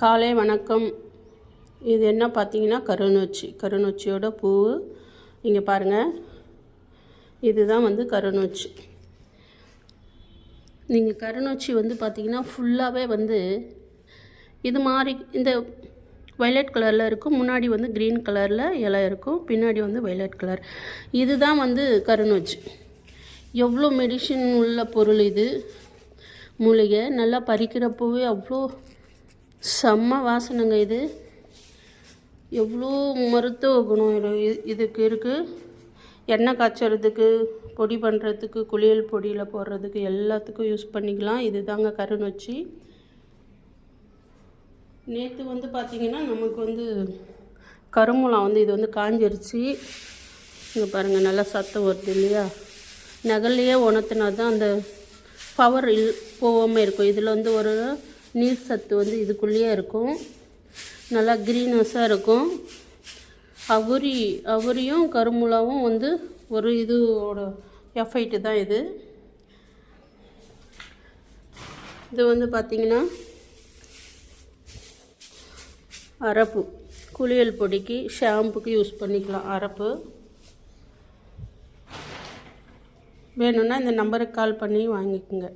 காலை வணக்கம். இது என்ன பார்த்தீங்கன்னா கருநொச்சியோட பூ. இங்கே பாருங்கள், இதுதான் வந்து கருநொச்சி. நீங்கள் கருநொச்சி வந்து பார்த்தீங்கன்னா ஃபுல்லாகவே வந்து இது மாதிரி இந்த வைலட் கலரில் இருக்கும். முன்னாடி வந்து க்ரீன் கலரில் இலை இருக்கும், பின்னாடி வந்து வைலட் கலர். இதுதான் வந்து கருநொச்சி. எவ்வளோ மெடிசின் உள்ள பொருள் இது. மூலிகை நல்லா பறிக்கிறப்போவே அவ்வளோ செம்ம வாசனைங்க. இது எவ்வளோ மருத்துவ குணம் இதுக்கு இருக்குது. எண்ணெய் காய்ச்சறதுக்கு, பொடி பண்ணுறதுக்கு, குளியல் பொடியில் போடுறதுக்கு எல்லாத்துக்கும் யூஸ் பண்ணிக்கலாம். இது தாங்க கருநொச்சி. நேற்று வந்து பார்த்திங்கன்னா நமக்கு வந்து கருமூலம் வந்து இது வந்து காஞ்சிருச்சு. இங்கே பாருங்கள், நல்லா சத்தம் வருது இல்லையா. நகல்லையே உணர்த்தினா தான் அந்த பவர் போகாமல் இருக்கும். இதில் வந்து ஒரு நீர் சத்து வந்து இதுக்குள்ளேயே இருக்கும். நல்லா க்ரீனஸாக இருக்கும். அவரியும் கருமூலாவும் வந்து ஒரு இதோட எஃபெக்ட்டு தான் இது. இது வந்து பார்த்திங்கன்னா அரப்பு, குளியல் பொடிக்கு, ஷாம்புக்கு யூஸ் பண்ணிக்கலாம். அரப்பு வேணும்னா இந்த நம்பருக்கு கால் பண்ணி வாங்கிக்கோங்க.